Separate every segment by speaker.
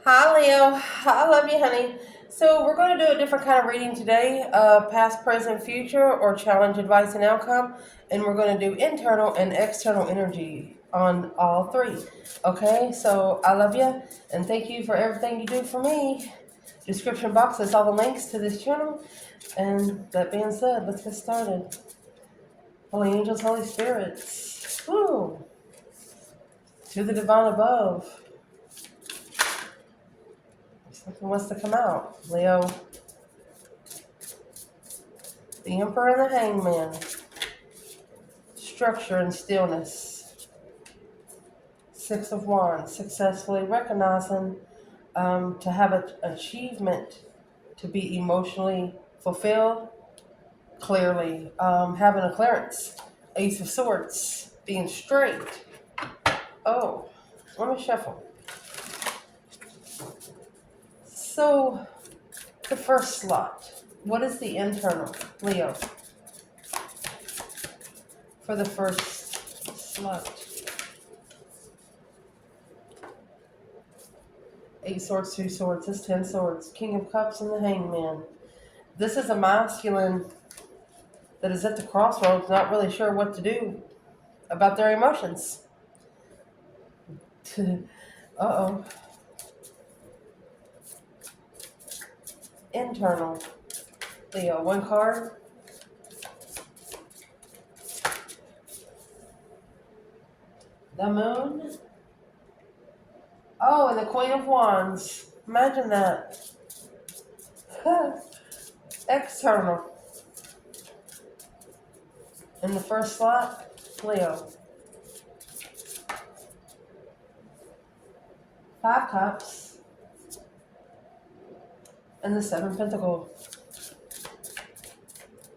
Speaker 1: Hi, Leo. I love you, honey. So, we're going to do a different kind of reading today, past, present, future, or challenge, advice, and outcome. And we're going to do internal and external energy on all three. Okay, so I love you and thank you for everything you do for me. Description box has all the links to this channel. And that being said, let's get started. Holy angels, Holy spirits, woo, to the divine above. Something wants to come out. Leo, the Emperor and the Hangman. Structure and stillness. Six of Wands. Successfully recognizing to have an achievement, to be emotionally fulfilled, clearly. Having a clearance. Ace of Swords. Being straight. Oh, let me shuffle. So, the first slot. What is the internal, Leo, for the first slot? Eight swords, two swords, that's 10 swords. King of Cups and the Hangman. This is a masculine that is at the crossroads, not really sure what to do about their emotions. Uh-oh. Internal. Leo, one card. The Moon. Oh, and the Queen of Wands. Imagine that. External. In the first slot, Leo. Five Cups. And the Seven Pentacles.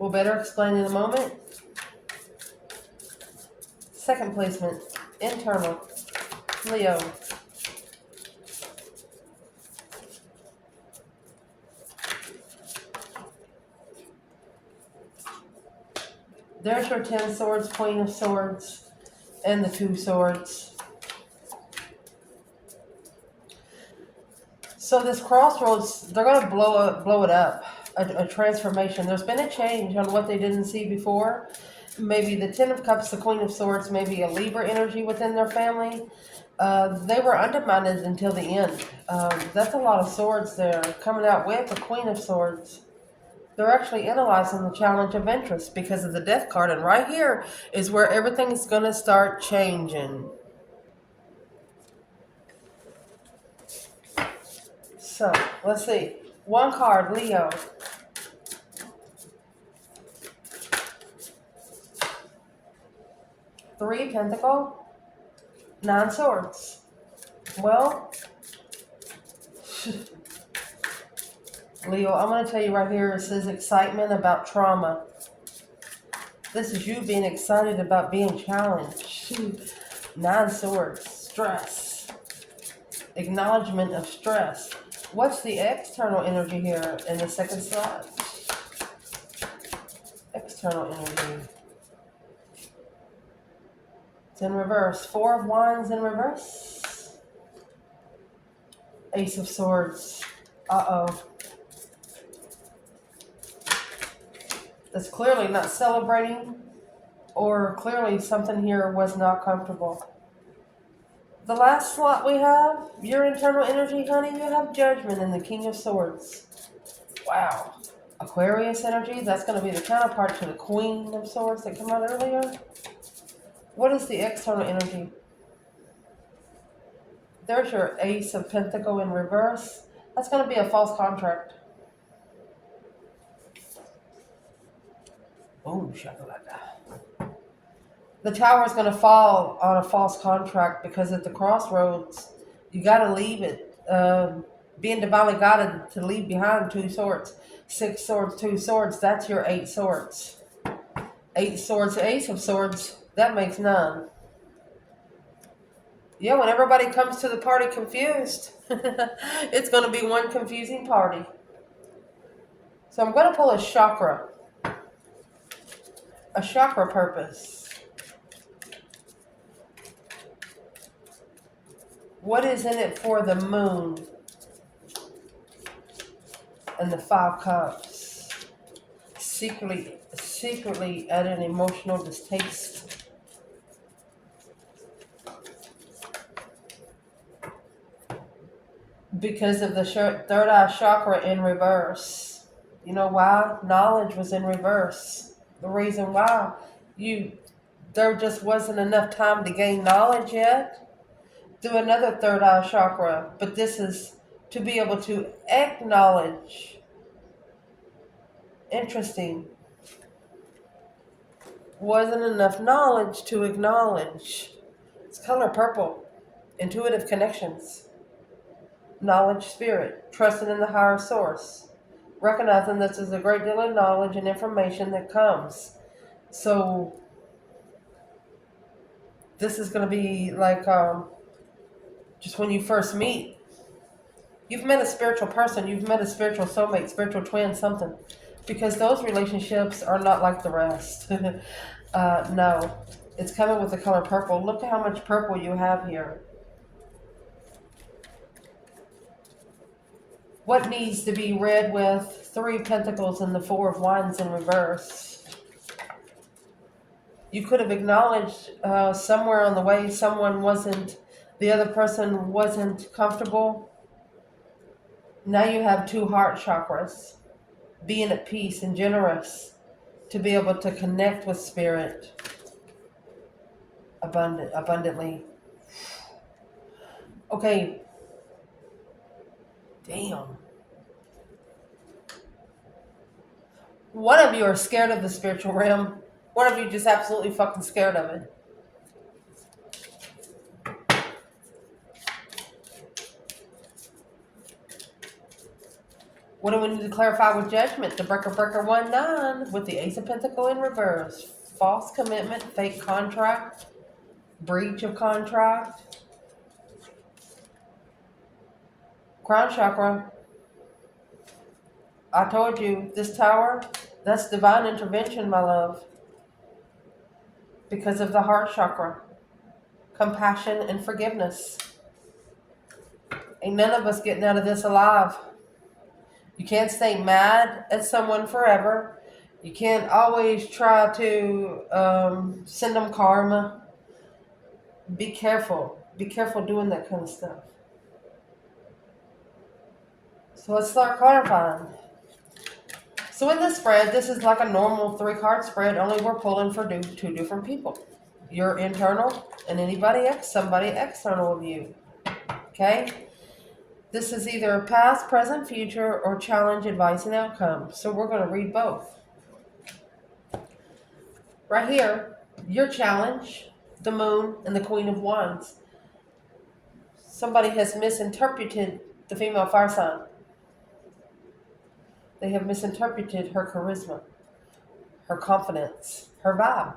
Speaker 1: We'll better explain in a moment. Second placement, internal, Leo. There's your 10 swords, Queen of Swords, and the two swords. So this crossroads, they're going to blow it up, a transformation. There's been a change on what they didn't see before. Maybe the 10 of Cups, the Queen of Swords, maybe a Libra energy within their family. They were undermined until the end. That's a lot of swords there. Coming out with the Queen of Swords. They're actually analyzing the challenge of interest because of the Death card. And right here is where everything's going to start changing. So, let's see. One card, Leo. Three Pentacle. Nine Swords. Well, Leo, I'm going to tell you right here, it says excitement about trauma. This is you being excited about being challenged. Nine Swords. Stress. Acknowledgement of stress. What's the external energy here in the second slot? External energy. It's in reverse. Four of Wands in reverse. Ace of Swords. Uh-oh. That's clearly not celebrating, or clearly something here was not comfortable. The last slot we have, your internal energy, honey, you have Judgment and the King of Swords. Wow. Aquarius energy, that's going to be the counterpart to the Queen of Swords that came out earlier. What is the external energy? There's your Ace of Pentacle in reverse. That's going to be a false contract. Oh, shakalaka. The tower is going to fall on a false contract because at the crossroads, you got to leave it. Being divinely guided to leave behind two swords. Six swords, two swords, that's your eight swords. Eight swords, Ace of Swords, that makes nine. Yeah, when everybody comes to the party confused, it's going to be one confusing party. So I'm going to pull a chakra. A chakra purpose. What is in it for the moon? And the 5 cups. Secretly at an emotional distaste. Because of the third eye chakra in reverse. You know why? Knowledge was in reverse. The reason why there just wasn't enough time to gain knowledge yet. Do another third eye chakra, but this is to be able to acknowledge. Interesting. Wasn't enough knowledge to acknowledge. It's color purple. Intuitive connections. Knowledge spirit. Trusting in the higher source. Recognizing that there's a great deal of knowledge and information that comes. So this is going to be like just when you first meet. You've met a spiritual person. You've met a spiritual soulmate, spiritual twin, something. Because those relationships are not like the rest. No. It's coming with the color purple. Look at how much purple you have here. What needs to be read with 3 pentacles and the 4 of wands in reverse? You could have acknowledged somewhere on the way the other person wasn't comfortable. Now you have 2 heart chakras. Being at peace and generous to be able to connect with spirit abundantly. Okay. Damn. One of you are scared of the spiritual realm. One of you just absolutely fucking scared of it. What do we need to clarify with judgment? The breaker 1-9 with the Ace of Pentacles in reverse. False commitment, fake contract, breach of contract. Crown chakra. I told you, this tower, that's divine intervention, my love. Because of the heart chakra. Compassion and forgiveness. Ain't none of us getting out of this alive. You can't stay mad at someone forever. You can't always try to send them karma. Be careful. Be careful doing that kind of stuff. So let's start clarifying. So in this spread, this is like a normal 3-card spread, only we're pulling for 2 different people. Your internal and somebody external of you. Okay? This is either past, present, future, or challenge, advice, and outcome. So we're going to read both. Right here, your challenge, the moon, and the Queen of Wands. Somebody has misinterpreted the female fire sign. They have misinterpreted her charisma, her confidence, her vibe.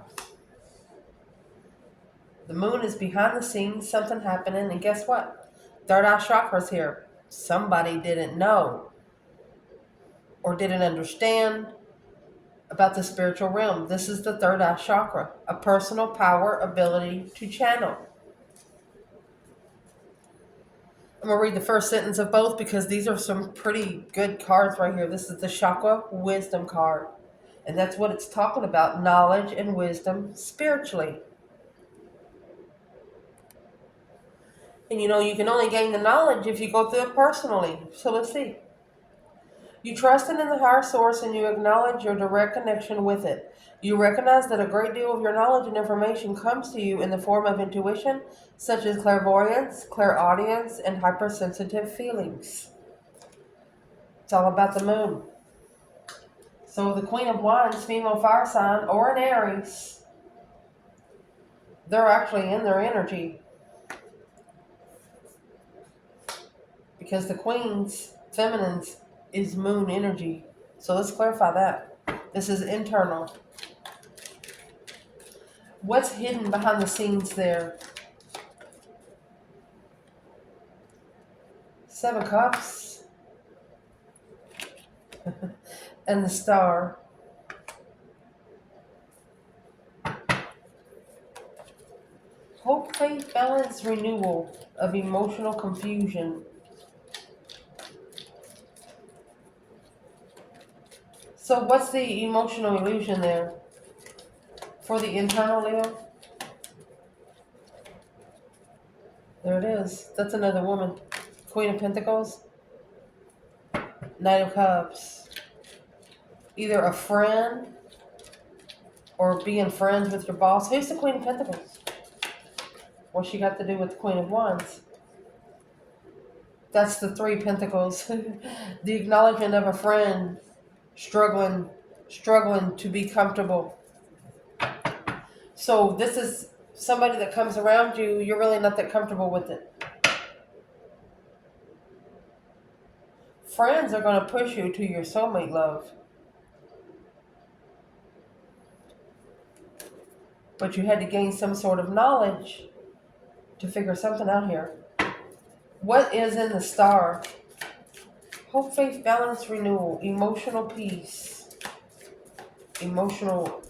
Speaker 1: The moon is behind the scenes, something happening, and guess what? Third eye chakra's here. Somebody didn't know or didn't understand about the spiritual realm. This is the third eye chakra, a personal power ability to channel. I'm going to read the first sentence of both because these are some pretty good cards right here. This is the Chakra Wisdom card. And that's what it's talking about, knowledge and wisdom spiritually. And you can only gain the knowledge if you go through it personally. So let's see. You trust in the higher source and you acknowledge your direct connection with it. You recognize that a great deal of your knowledge and information comes to you in the form of intuition, such as clairvoyance, clairaudience, and hypersensitive feelings. It's all about the moon. So the Queen of Wands, female fire sign, or an Aries, they're actually in their energy. Because the Queen's, feminines, is moon energy. So let's clarify that. This is internal. What's hidden behind the scenes there? 7 cups. And the star. Hope, faith, balance, renewal of emotional confusion. So what's the emotional illusion there? For the internal, Leo? There it is. That's another woman. Queen of Pentacles, Knight of Cups. Either a friend or being friends with your boss. Who's the Queen of Pentacles? What's she got to do with the Queen of Wands? That's the Three Pentacles. The acknowledgement of a friend struggling to be comfortable. So this is somebody that comes around you, you're really not that comfortable with it. Friends are going to push you to your soulmate love. But you had to gain some sort of knowledge to figure something out here. What is in the star? Hope, faith, balance, renewal, emotional peace, emotional,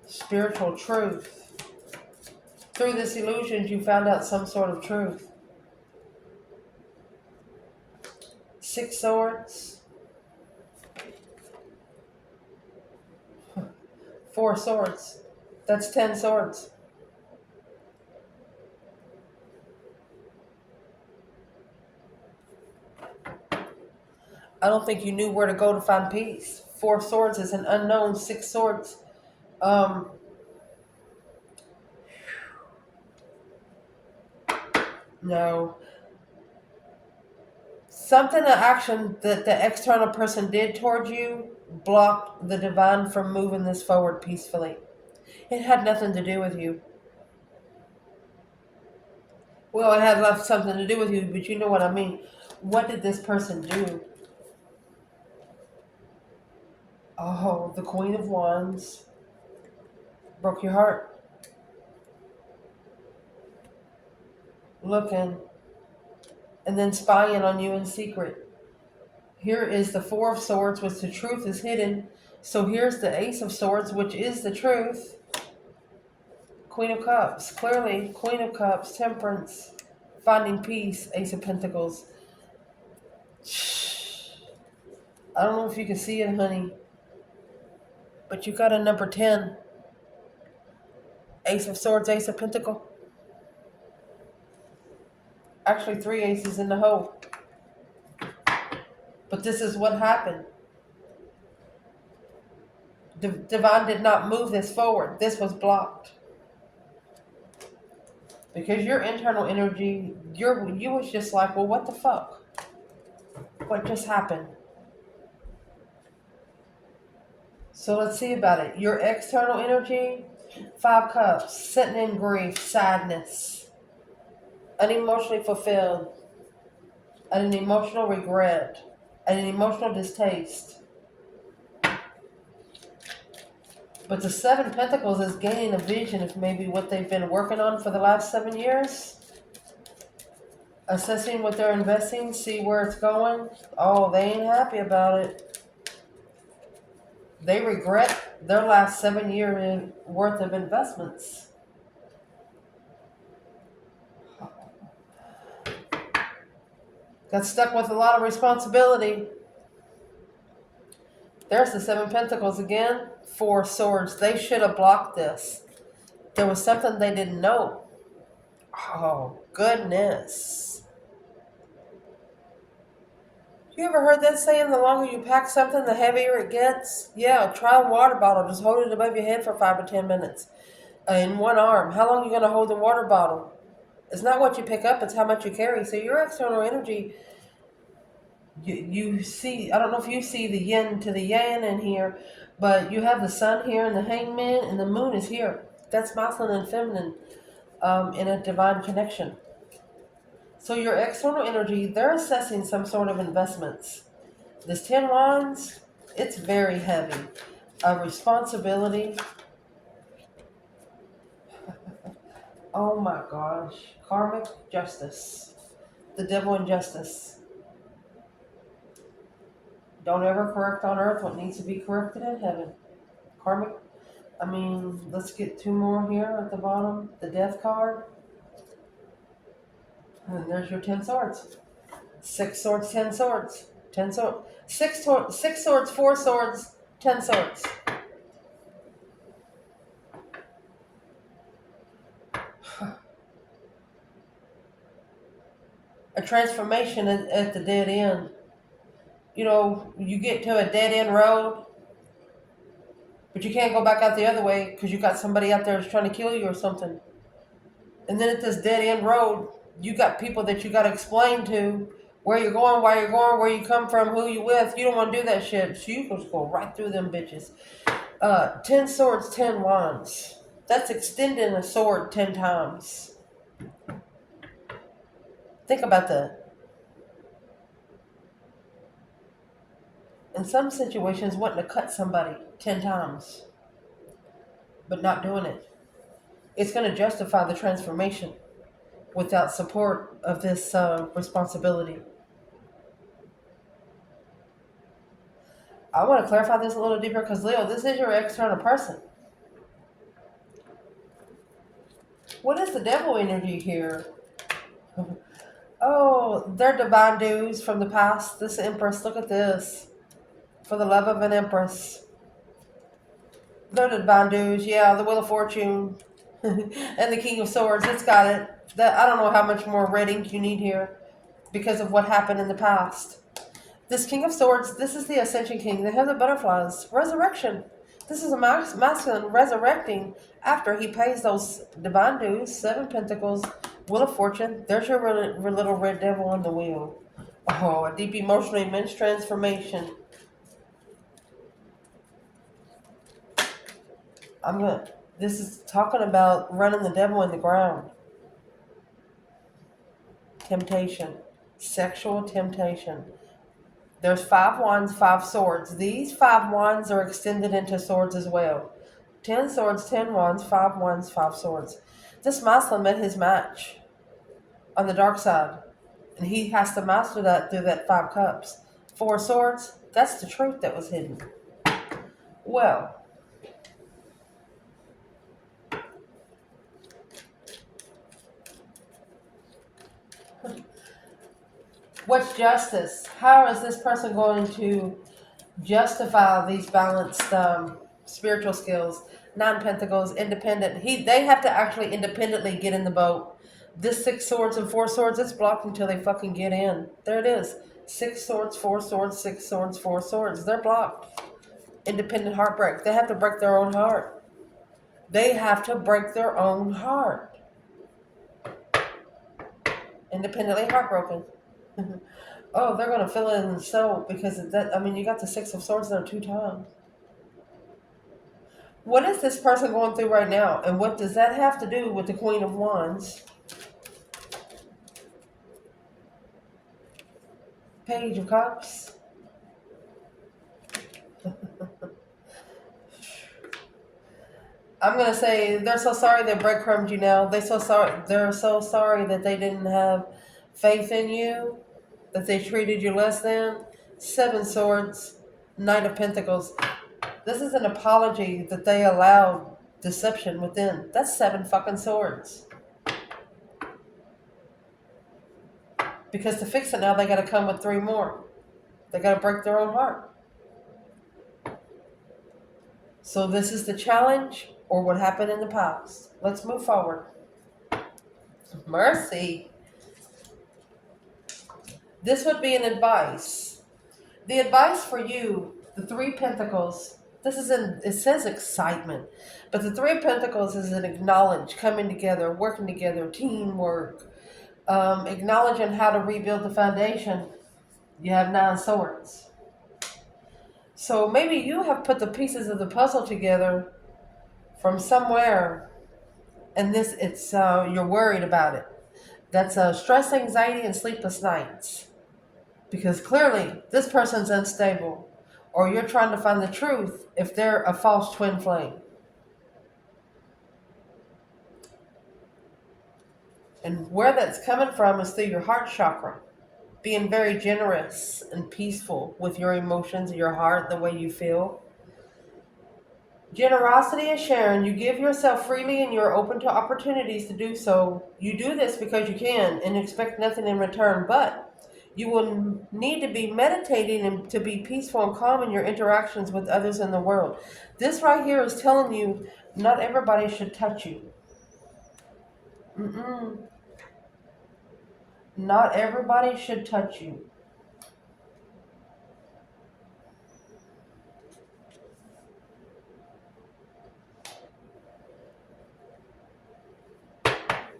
Speaker 1: spiritual truth. Through this illusion, you found out some sort of truth. Six Swords. Four Swords. That's 10 swords. I don't think you knew where to go to find peace. Four Swords is an unknown. Six Swords. No. Something, the action that the external person did towards you blocked the divine from moving this forward peacefully. It had nothing to do with you. Well, it had something to do with you, but you know what I mean. What did this person do? Oh, the Queen of Wands broke your heart. Looking and then spying on you in secret. Here is the Four of Swords, which the truth is hidden. So here's the Ace of Swords, which is the truth. Queen of Cups, clearly, Queen of Cups, Temperance, finding peace, Ace of Pentacles. I don't know if you can see it, honey, but you got a number 10. Ace of Swords, Ace of Pentacle. Actually, 3 aces in the hole. But this is what happened. Divine did not move this forward. This was blocked. Because your internal energy, you was just like, well, what the fuck? What just happened? So let's see about it. Your external energy, 5 cups, sitting in grief, sadness, unemotionally fulfilled, and an emotional regret, and an emotional distaste. But the 7 Pentacles is gaining a vision of maybe what they've been working on for the last 7 years. Assessing what they're investing, see where it's going. Oh, they ain't happy about it. They regret their last 7 years worth of investments. Got stuck with a lot of responsibility. There's the 7 Pentacles again. 4 Swords. They should have blocked this. There was something they didn't know. Oh, goodness. You ever heard that saying, the longer you pack something, the heavier it gets? Yeah, try a water bottle. Just hold it above your head for 5 or 10 minutes. In one arm. How long are you going to hold the water bottle? It's not what you pick up, it's how much you carry. So your external energy, you see, I don't know if you see the yin to the yang in here, but you have the sun here and the hangman, and the moon is here. That's masculine and feminine in a divine connection. So your external energy, they're assessing some sort of investments. This 10 Wands, it's very heavy. A responsibility. Oh my gosh. Karmic justice. The devil in justice. Don't ever correct on earth what needs to be corrected in heaven. Karmic. I mean, let's get 2 more here at the bottom. The death card. And there's your 10 swords. 6 swords, 10 swords. 10 swords. 6 swords, 4 swords. Ten Swords. A transformation at the dead end. You know, you get to a dead end road, but you can't go back out the other way because you got somebody out there that's trying to kill you or something. And then at this dead end road, you got people that you got to explain to where you're going, why you're going, where you come from, who you with. You don't want to do that shit. So you just go right through them bitches. 10 swords, 10 wands. That's extending a sword 10 times. Think about that. In some situations, wanting to cut somebody 10 times, but not doing it. It's going to justify the transformation without support of this responsibility. I want to clarify this a little deeper because, Leo, this is your external person. What is the devil energy here? Oh, they're divine dues from the past. This Empress, look at this. For the love of an Empress. They're the divine dues, yeah, the Wheel of Fortune and the King of Swords. It's got it. I don't know how much more red ink you need here because of what happened in the past. This King of Swords, this is the Ascension King. They have the butterflies. Resurrection. This is a masculine resurrecting after he pays those divine dues. 7 Pentacles, Wheel of Fortune. There's your little red devil on the wheel. Oh, a deep emotional immense transformation. This is talking about running the devil in the ground. Temptation. Sexual temptation. There's 5 wands, 5 swords. These 5 wands are extended into swords as well. 10 swords, 10 wands, 5 swords. This masculine met his match on the dark side. And he has to master that through that 5 cups. 4 swords, that's the truth that was hidden. Well, what's justice? How is this person going to justify these balanced spiritual skills? 9 Pentacles, independent. They have to actually independently get in the boat. This 6 swords and 4 swords, it's blocked until they fucking get in. There it is. 6 swords, 4 swords, 6 swords, 4 swords. They're blocked. Independent heartbreak. They have to break their own heart. They have to break their own heart. Independently heartbroken. Oh, they're going to fill it in the soul because of that. I mean, you got the 6 of swords there 2 times. What is this person going through right now? And what does that have to do with the Queen of Wands? Page of Cups. I'm going to say they're so sorry they breadcrumbed you now. They're so sorry that they didn't have faith in you, that they treated you less than. 7 swords, Knight of Pentacles. This is an apology that they allowed deception within. That's 7 fucking swords. Because to fix it now, they got to come with 3 more. They got to break their own heart. So this is the challenge or what happened in the past. Let's move forward. Mercy. This would be an advice. The advice for you, the 3 Pentacles, it says excitement, but the 3 Pentacles is an acknowledge, coming together, working together, teamwork, acknowledging how to rebuild the foundation. You have 9 swords. So maybe you have put the pieces of the puzzle together from somewhere, and you're worried about it. That's stress, anxiety, and sleepless nights. Because clearly, this person's unstable. Or you're trying to find the truth if they're a false twin flame. And where that's coming from is through your heart chakra. Being very generous and peaceful with your emotions, your heart, the way you feel. Generosity is sharing. You give yourself freely and you're open to opportunities to do so. You do this because you can and expect nothing in return. But You will need to be meditating and to be peaceful and calm in your interactions with others in the world. This right here is telling you not everybody should touch you. Mm-mm. Not everybody should touch you.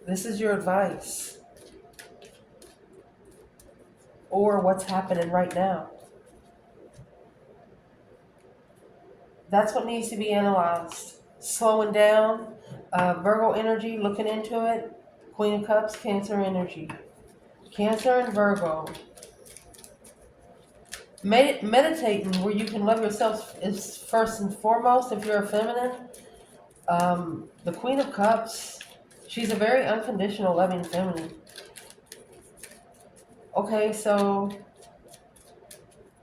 Speaker 1: This is your advice or what's happening right now. That's what needs to be analyzed. Slowing down, Virgo energy, looking into it. Queen of Cups, Cancer energy. Cancer and Virgo. Meditating where you can love yourself is first and foremost if you're a feminine. The Queen of Cups, she's a very unconditional, loving feminine. Okay, so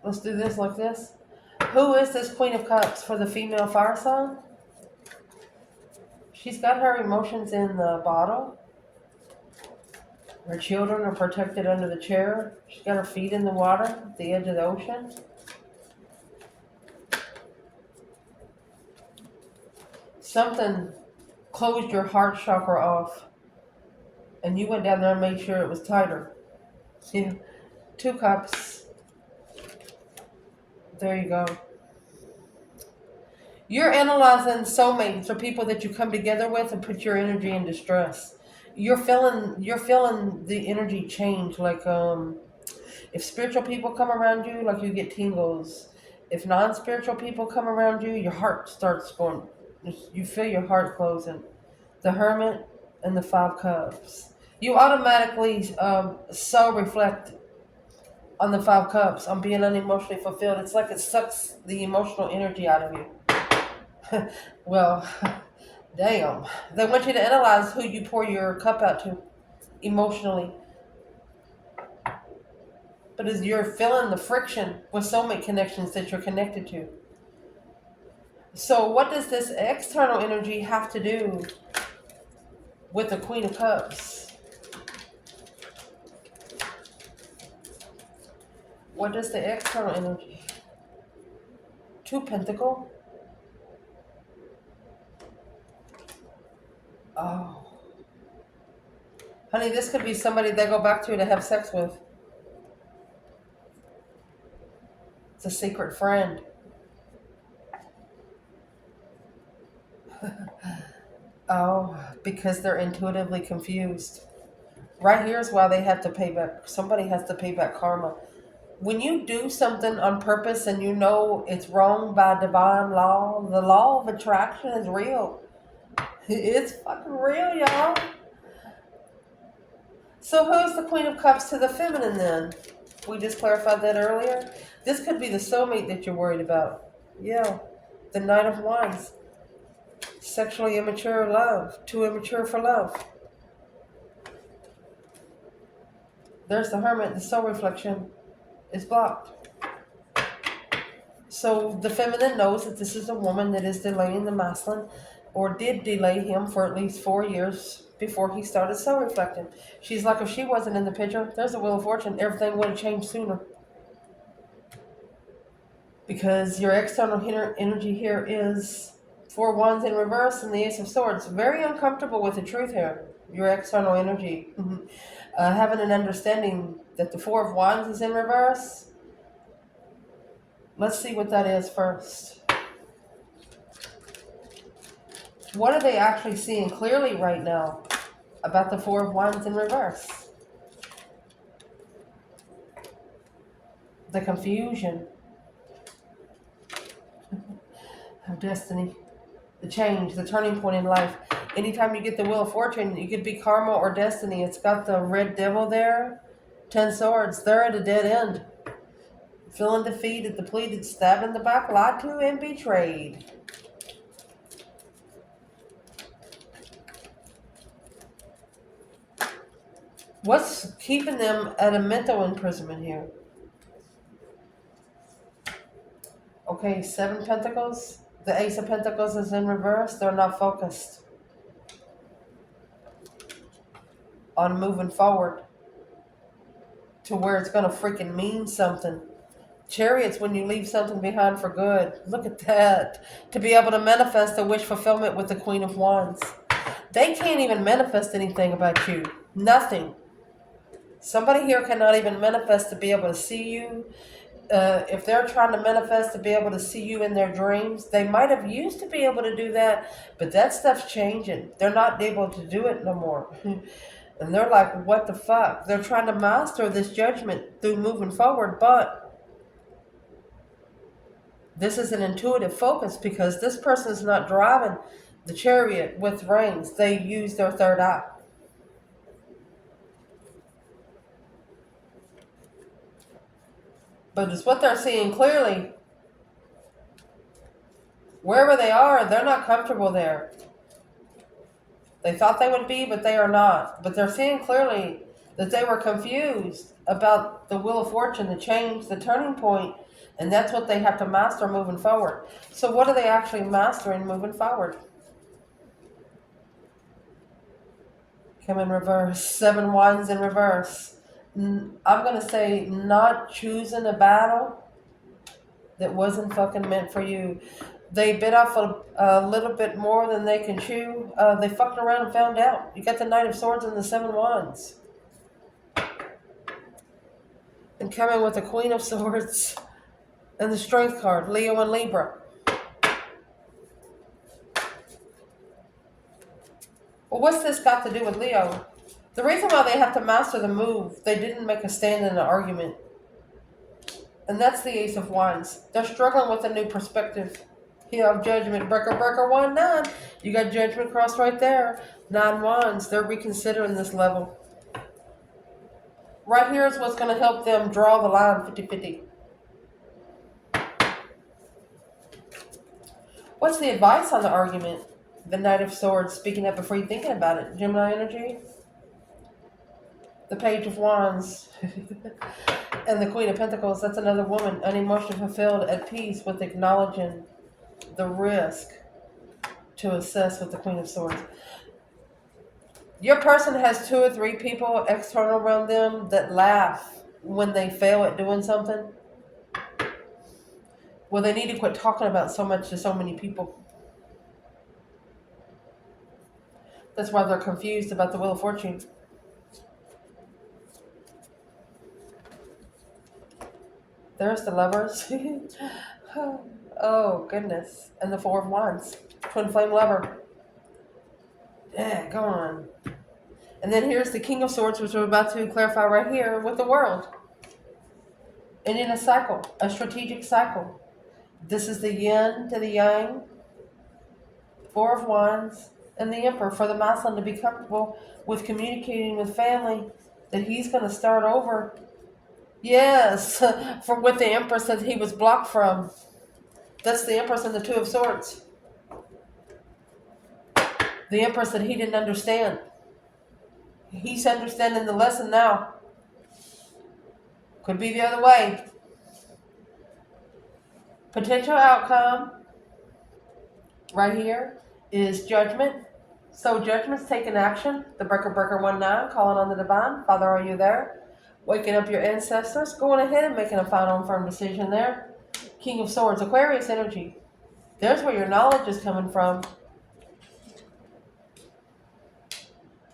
Speaker 1: let's do this like this. Who is this Queen of Cups for the female fire sign? She's got her emotions in the bottle. Her children are protected under the chair. She's got her feet in the water at the edge of the ocean. Something closed your heart chakra off, and you went down there and made sure it was tighter. See, 2 cups. There you go. You're analyzing soulmates or people that you come together with and put your energy in distress. You're feeling the energy change. Like if spiritual people come around you, like you get tingles. If non-spiritual people come around you, your heart starts going. You feel your heart closing. The Hermit and the 5 cups. You automatically so reflect on the 5 cups on being unemotionally fulfilled. It's like it sucks the emotional energy out of you. Well, damn. They want you to analyze who you pour your cup out to emotionally. But as you're feeling the friction with soulmate connections that you're connected to. So what does this external energy have to do with the Queen of Cups? What does the external energy? 2 Pentacle. Oh. Honey, this could be somebody they go back to have sex with. It's a secret friend. Oh, because they're intuitively confused. Right here is why they have to pay back. Somebody has to pay back karma. When you do something on purpose and you know it's wrong by divine law, the law of attraction is real. It's fucking real, y'all. So who's the Queen of Cups to the feminine then? We just clarified that earlier. This could be the soulmate that you're worried about. Yeah. The Knight of Wands. Sexually immature love. Too immature for love. There's the Hermit. The soul reflection is blocked. So the feminine knows that this is a woman that is delaying the masculine, or did delay him for at least 4 years before he started soul reflecting. She's like, if she wasn't in the picture, there's a Wheel of Fortune, everything would have changed sooner. Because your external energy here is 4 wands in reverse and the Ace of Swords. Very uncomfortable with the truth here. Your external energy. Having an understanding that the 4 of Wands is in reverse. Let's see what that is first. What are they actually seeing clearly right now about the 4 of Wands in reverse? The confusion of destiny. The change, the turning point in life. Anytime you get the Wheel of Fortune, you could be karma or destiny. It's got the red devil there. 10 swords. They're at a dead end. Feeling defeated, depleted, stabbed in the back, lied to, and betrayed. What's keeping them at a mental imprisonment here? Okay, 7 Pentacles. The Ace of Pentacles is in reverse. They're not focused on moving forward to where it's going to freaking mean something. Chariots, when you leave something behind for good. Look at that. To be able to manifest a wish fulfillment with the Queen of Wands. They can't even manifest anything about you. Nothing. Somebody here cannot even manifest to be able to see you. If they're trying to manifest to be able to see you in their dreams, they might have used to be able to do that, but that stuff's changing. They're not able to do it no more. And they're like, what the fuck? They're trying to master this judgment through moving forward, but this is an intuitive focus because this person is not driving the chariot with reins. They use their third eye. But it's what they're seeing clearly. Wherever they are, they're not comfortable there. They thought they would be, but they are not. But they're seeing clearly that they were confused about the Wheel of Fortune, the change, the turning point, and that's what they have to master moving forward. So what are they actually mastering moving forward? Come in reverse. 7 Wands in reverse. I'm going to say not choosing a battle that wasn't fucking meant for you. They bit off a little bit more than they can chew. They fucked around and found out. You got the Knight of Swords and the 7 Wands. And coming with the Queen of Swords and the Strength card, Leo and Libra. Well, what's this got to do with Leo? The reason why they have to master the move, they didn't make a stand in an argument. And that's the Ace of Wands. They're struggling with a new perspective. You have Judgment, breaker, 1, 9. You got Judgment cross right there. 9 Wands. They're reconsidering this level. Right here is what's going to help them draw the line 50-50. What's the advice on the argument? The Knight of Swords, speaking up before you're thinking about it. Gemini energy. The Page of Wands. And the Queen of Pentacles. That's another woman, unemotionally fulfilled, at peace with acknowledging the risk to assess with the Queen of Swords. Your person has 2 or 3 people external around them that laugh when they fail at doing something. Well, they need to quit talking about so much to so many people. That's why they're confused about the Wheel of Fortune. There's the Lovers. Oh, goodness. And the 4 of Wands. Twin Flame Lover. Yeah, go on. And then here's the King of Swords, which we're about to clarify right here with the World. And in a cycle, a strategic cycle. This is the yin to the yang. 4 of Wands. And the Emperor, for the masculine to be comfortable with communicating with family, that he's going to start over. Yes, for with the Empress that he was blocked from. That's the Empress and the 2 of Swords. The Empress that he didn't understand. He's understanding the lesson now. Could be the other way. Potential outcome right here is Judgment. So Judgment's taking action. The breaker 1, 9, calling on the divine. Father, are you there? Waking up your ancestors. Going ahead and making a final and firm decision there. King of Swords, Aquarius energy. There's where your knowledge is coming from.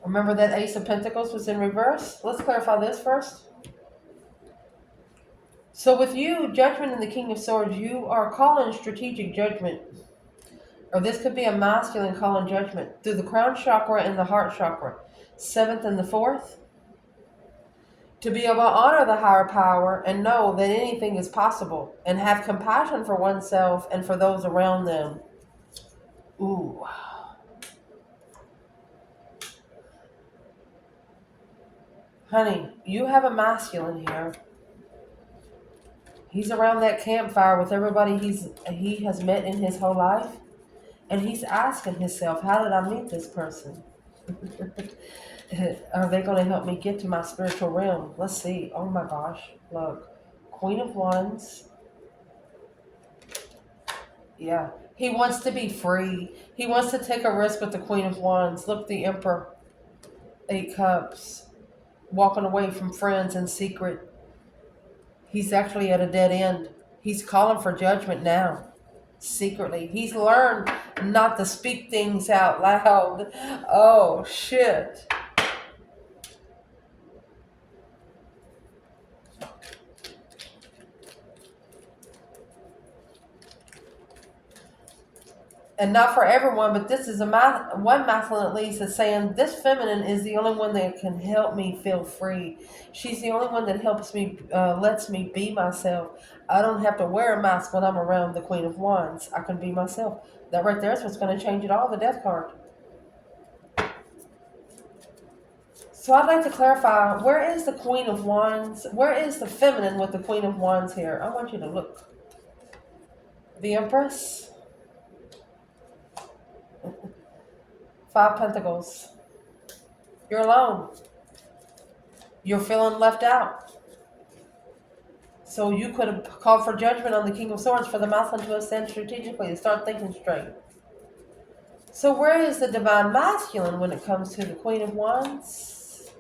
Speaker 1: Remember that Ace of Pentacles was in reverse? Let's clarify this first. So with you, Judgment and the King of Swords, you are calling strategic judgment. Or this could be a masculine calling judgment through the crown chakra and the heart chakra. 7th and the 4th. To be able to honor the higher power and know that anything is possible. And have compassion for oneself and for those around them. Ooh. Honey, you have a masculine here. He's around that campfire with everybody he has met in his whole life. And he's asking himself, how did I meet this person? Are they going to help me get to my spiritual realm? Let's see. Oh my gosh. Look. Queen of Wands. Yeah. He wants to be free. He wants to take a risk with the Queen of Wands. Look, the Emperor. 8 Cups. walking away from friends in secret. He's actually at a dead end. He's calling for judgment now, secretly. He's learned not to speak things out loud. Oh, shit. And not for everyone, but this is one masculine at least is saying this feminine is the only one that can help me feel free. She's the only one that helps me, lets me be myself. I don't have to wear a mask when I'm around the Queen of Wands. I can be myself. That right there is what's going to change it all, the Death card. So I'd like to clarify, where is the Queen of Wands? Where is the feminine with the Queen of Wands here? I want you to look. The Empress. Five Pentacles. You're alone. You're feeling left out. So you could have called for judgment on the King of Swords for the masculine to ascend strategically and start thinking straight. So where is the divine masculine when it comes to the Queen of Wands?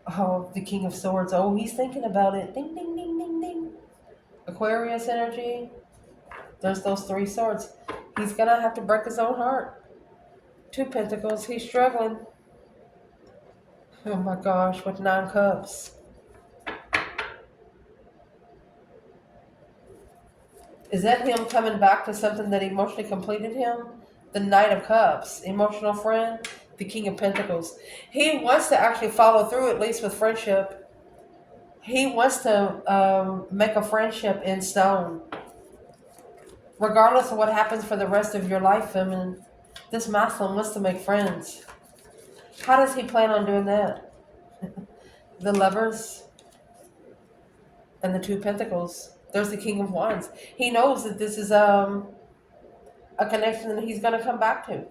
Speaker 1: Oh, the King of Swords. Oh, he's thinking about it. Ding, ding, ding, ding, ding. Aquarius energy. There's those three swords. He's going to have to break his own heart. Two Pentacles. He's struggling. Oh my gosh, with 9 cups. Is that him coming back to something that emotionally completed him? The Knight of Cups, emotional friend, the King of Pentacles. He wants to actually follow through, at least with friendship. He wants to make a friendship in stone. Regardless of what happens for the rest of your life, feminine, this masculine wants to make friends. How does he plan on doing that? The Lovers and the Two Pentacles. There's the King of Wands. He knows that this is a connection that he's going to come back to.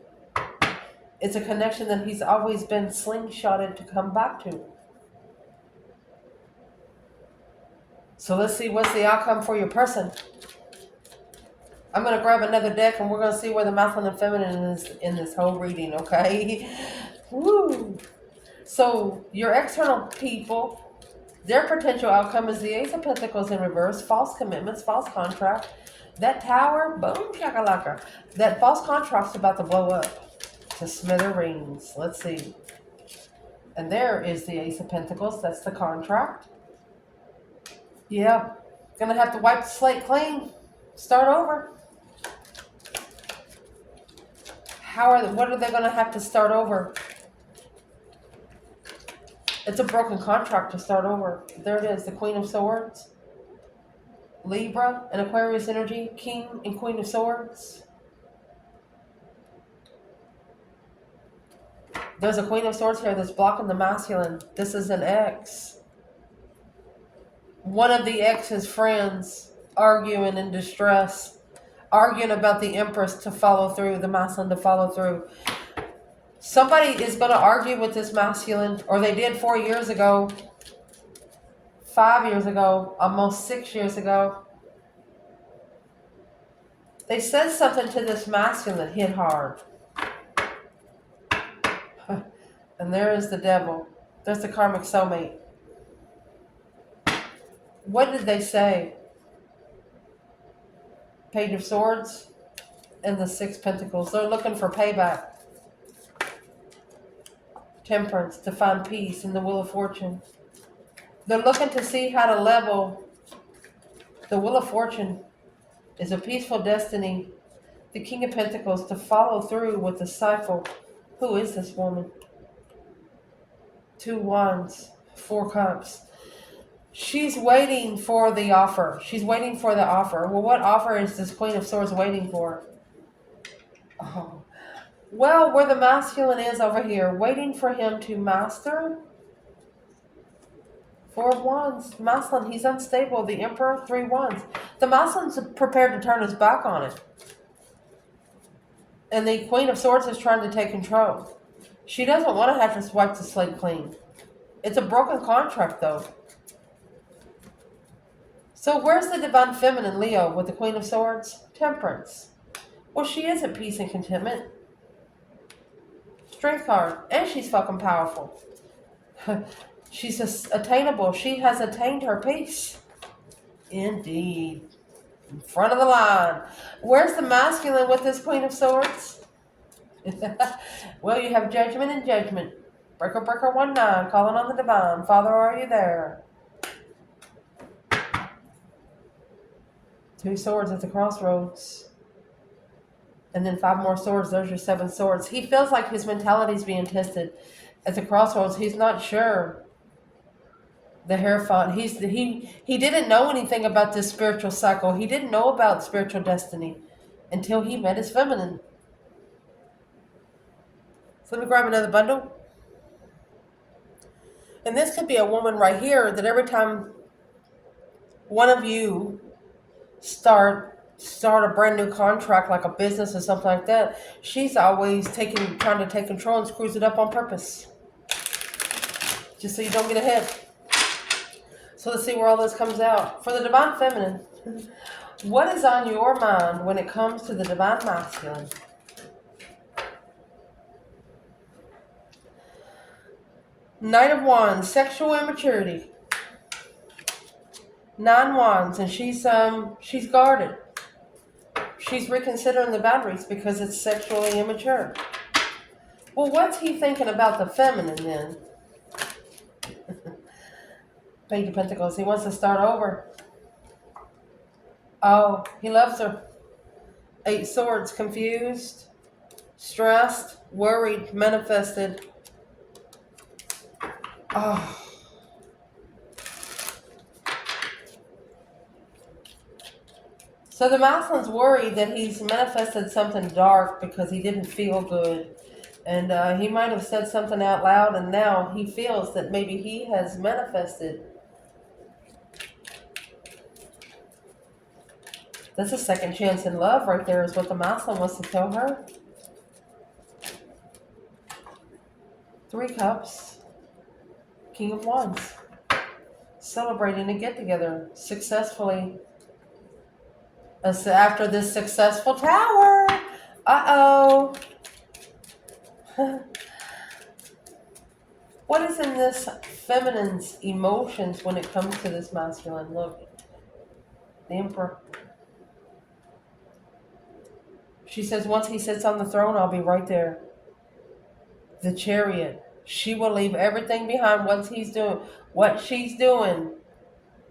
Speaker 1: It's a connection that he's always been slingshotted to come back to. So let's see what's the outcome for your person. I'm going to grab another deck and we're going to see where the masculine and feminine is in this whole reading, okay? Woo! So your external people, their potential outcome is the Ace of Pentacles in reverse, false commitments, false contract. That Tower, boom, shakalaka. That false contract's about to blow up to smithereens. Let's see. And there is the Ace of Pentacles. That's the contract. Yeah. Gonna have to wipe the slate clean. Start over. What are they gonna have to start over? It's a broken contract to start over. There it is, the Queen of Swords. Libra and Aquarius energy, King and Queen of Swords. There's a Queen of Swords here that's blocking the masculine. This is an ex. One of the ex's friends arguing in distress. Arguing about the Empress to follow through, the masculine to follow through. Somebody is going to argue with this masculine, or they did 4 years ago, 5 years ago, almost 6 years ago. They said something to this masculine that hit hard. And there is the devil. There's the karmic soulmate. What did they say? Page of Swords and the Six Pentacles. They're looking for payback. Temperance, to find peace in the Wheel of Fortune. They're looking to see how to level. The Wheel of Fortune is a peaceful destiny. The King of Pentacles, to follow through with the cycle. Who is this woman? 2 Wands, 4 Cups. She's waiting for the offer. She's waiting for the offer. Well, what offer is this Queen of Swords waiting for? Oh. Well, where the masculine is over here, waiting for him to master. 4 of Wands. Masculine, he's unstable. The Emperor, 3 Wands. The masculine's prepared to turn his back on it. And the Queen of Swords is trying to take control. She doesn't want to have to wipe the slate clean. It's a broken contract, though. So where's the divine feminine, Leo, with the Queen of Swords? Temperance. Well, she is at peace and contentment. Strength card. And she's fucking powerful. She's attainable. She has attained her peace. Indeed. In front of the line. Where's the masculine with this Queen of Swords? Well, you have judgment and judgment. Breaker, breaker, 1-9, calling on the divine. Father, are you there? 2 swords at the crossroads. And then 5 more swords. There's your 7 swords. He feels like his mentality is being tested at the crossroads. He's not sure. The Hierophant. He didn't know anything about this spiritual cycle. He didn't know about spiritual destiny until he met his feminine. So let me grab another bundle. And this could be a woman right here that every time one of you start a brand new contract, like a business or something like that, she's always trying to take control and screws it up on purpose, just so you don't get ahead. So let's see where all this comes out. For the divine feminine, what is on your mind when it comes to the divine masculine? Knight of Wands, sexual immaturity. 9 Wands, and she's guarded. She's reconsidering the boundaries because it's sexually immature. Well, what's he thinking about the feminine then? Page of Pentacles. He wants to start over. Oh, he loves her. 8 Swords. Confused, stressed, worried, manifested. Oh. So the masculine's worried that he's manifested something dark because he didn't feel good. And he might have said something out loud, and now he feels that maybe he has manifested. That's a second chance in love right there, is what the masculine wants to tell her. 3 Cups. King of Wands. Celebrating a get-together successfully. After this successful tower. Uh-oh. What is in this feminine's emotions when it comes to this masculine? Look. The Emperor. She says, once he sits on the throne, I'll be right there. The Chariot. She will leave everything behind what she's doing,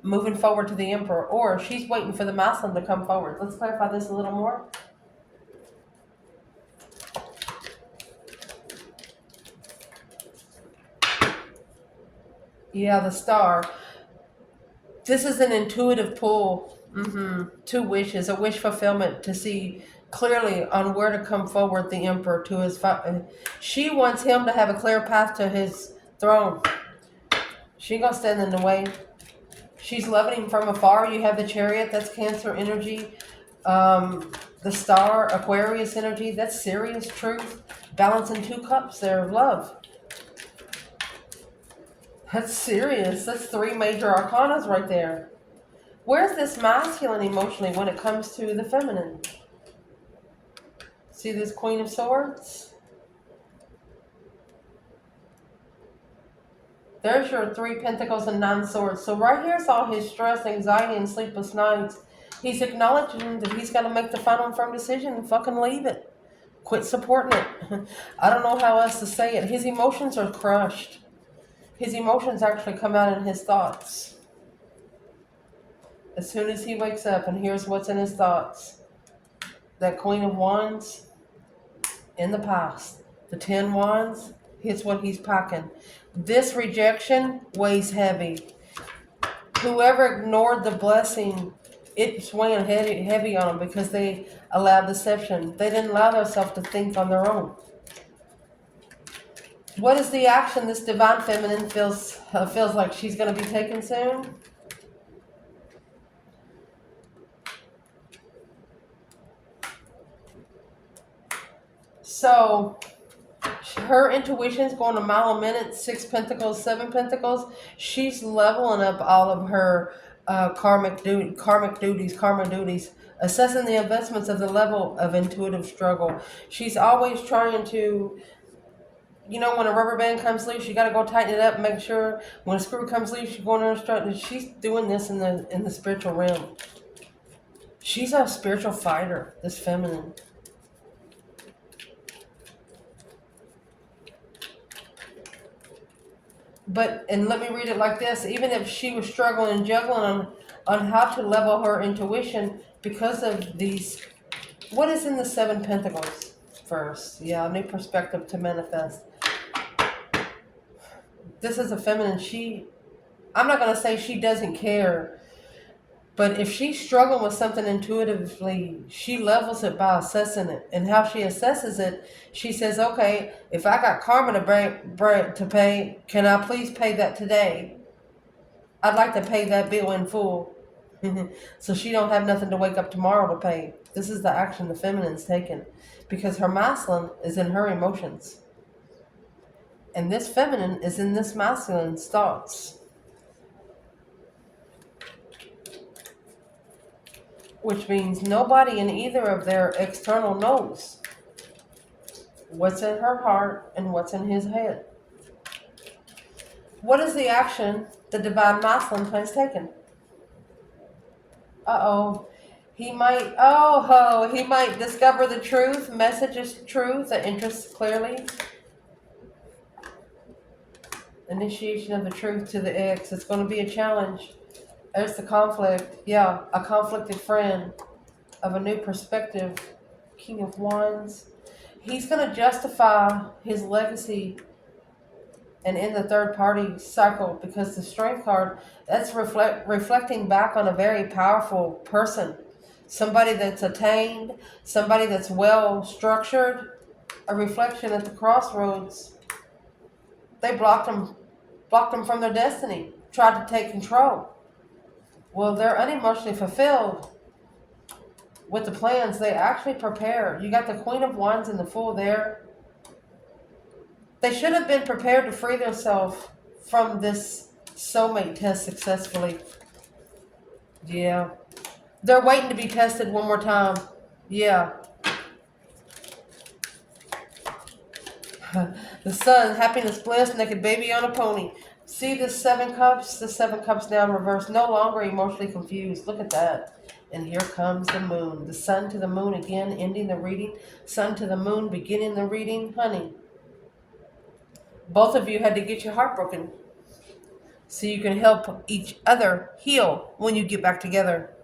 Speaker 1: moving forward to the Emperor. Or she's waiting for the masculine to come forward. Let's clarify this a little more. Yeah, the Star. This is an intuitive pull. 2 wishes, a wish fulfillment to see clearly on where to come forward the Emperor to his. She wants him to have a clear path to his throne. She ain't gonna stand in the way. She's loving him from afar. You have the Chariot, that's Cancer energy. The Star, Aquarius energy, that's serious truth. Balancing 2 cups there of love. That's serious. That's 3 major arcanas right there. Where's this masculine emotionally when it comes to the feminine? See this Queen of Swords? There's your 3 Pentacles and 9 Swords. So right here's all his stress, anxiety, and sleepless nights. He's acknowledging that he's got to make the final and firm decision and fucking leave it. Quit supporting it. I don't know how else to say it. His emotions are crushed. His emotions actually come out in his thoughts. As soon as he wakes up and hears what's in his thoughts, that Queen of Wands in the past, the 10 Wands, here's what he's packing. This rejection weighs heavy. Whoever ignored the blessing, it's weighing heavy on them because they allowed deception. They didn't allow themselves to think on their own. What is the action this divine feminine feels like she's going to be taking soon? So her intuition's going a mile a minute. 6 Pentacles, 7 Pentacles. She's leveling up all of her karma duties, assessing the investments of the level of intuitive struggle. She's always trying to You know, when a rubber band comes loose, you got to go tighten it up and make sure when a screw comes loose, you go in there and start. She's doing this in the spiritual realm. She's a spiritual fighter, this feminine. But, and let me read it like this, even if she was struggling and juggling on how to level her intuition because of these, what is in the Seven Pentacles first? Yeah, a new perspective to manifest. This is a feminine. I'm not going to say she doesn't care, but if she's struggling with something intuitively, she levels it by assessing it. And how she assesses it, she says, okay, if I got karma to pay, can I please pay that today? I'd like to pay that bill in full. So she don't have nothing to wake up tomorrow to pay. This is the action the feminine's taken. Because her masculine is in her emotions. And this feminine is in this masculine's thoughts. Which means nobody in either of their external knows what's in her heart and what's in his head. What is the action the divine masculine has taken? He might discover the truth, messages truth that interests clearly. Initiation of the truth to the ex. It's going to be a challenge. There's the conflict. Yeah, a conflicted friend of a new perspective. King of Wands. He's going to justify his legacy and in the third party cycle because the Strength card, that's reflecting back on a very powerful person. Somebody that's attained, somebody that's well structured, a reflection at the crossroads. They blocked them from their destiny, tried to take control. Well, they're unemotionally fulfilled with the plans they actually prepare. You got the Queen of Wands and the Fool there. They should have been prepared to free themselves from this soulmate test successfully. Yeah. They're waiting to be tested one more time. Yeah. The Sun, happiness, bliss, naked baby on a pony. See the Seven Cups? The Seven Cups now in reverse. No longer emotionally confused. Look at that. And here comes the Moon. The Sun to the Moon again, ending the reading. Sun to the Moon, beginning the reading. Honey, both of you had to get your heart broken so you can help each other heal when you get back together.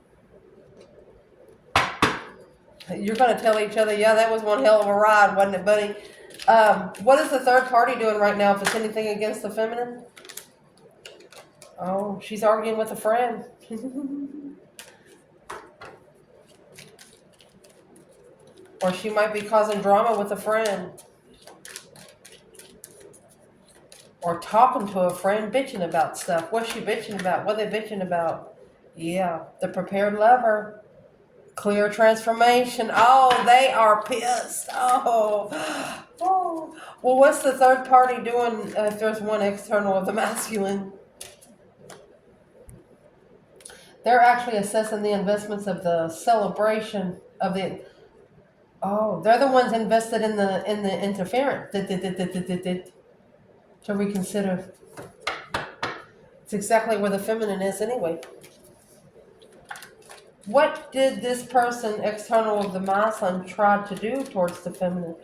Speaker 1: You're going to tell each other, yeah, that was one hell of a ride, wasn't it, buddy? What is the third party doing right now if it's anything against the feminine? Oh, she's arguing with a friend. Or she might be causing drama with a friend. Or talking to a friend, bitching about stuff. What's she bitching about? What are they bitching about? Yeah, the prepared lover. Clear transformation. Oh, they are pissed. Oh. Well, what's the third party doing if there's one external of the masculine? They're actually assessing the investments of the celebration of the. Oh, they're the ones invested in the interference to reconsider. It's exactly where the feminine is anyway. What did this person, external of the masculine, try to do towards the feminine?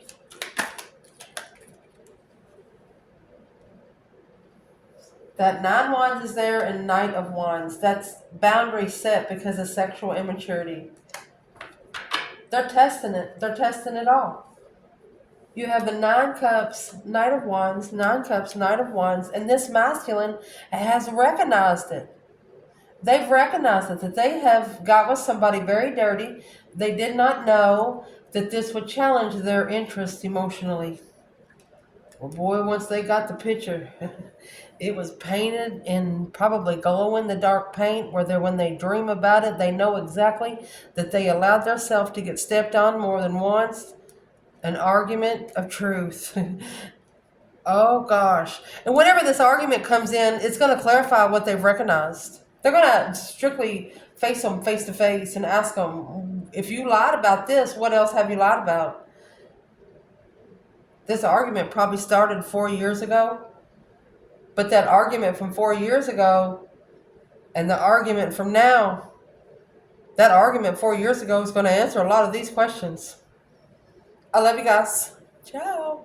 Speaker 1: That 9 Wands is there and Knight of Wands. That's boundary set because of sexual immaturity. They're testing it. They're testing it all. You have the 9 Cups, Knight of Wands, 9 Cups, Knight of Wands, and this masculine has recognized it. They've recognized it, that they have got with somebody very dirty. They did not know that this would challenge their interest emotionally. Well, boy, once they got the picture, it was painted in probably glow-in-the-dark paint where when they dream about it, they know exactly that they allowed themselves to get stepped on more than once. An argument of truth. Oh, gosh. And whenever this argument comes in, it's going to clarify what they've recognized. They're going to strictly face them face to face and ask them, if you lied about this, what else have you lied about? This argument probably started 4 years ago, but that argument from 4 years ago and the argument from now, that argument 4 years ago is going to answer a lot of these questions. I love you guys. Ciao.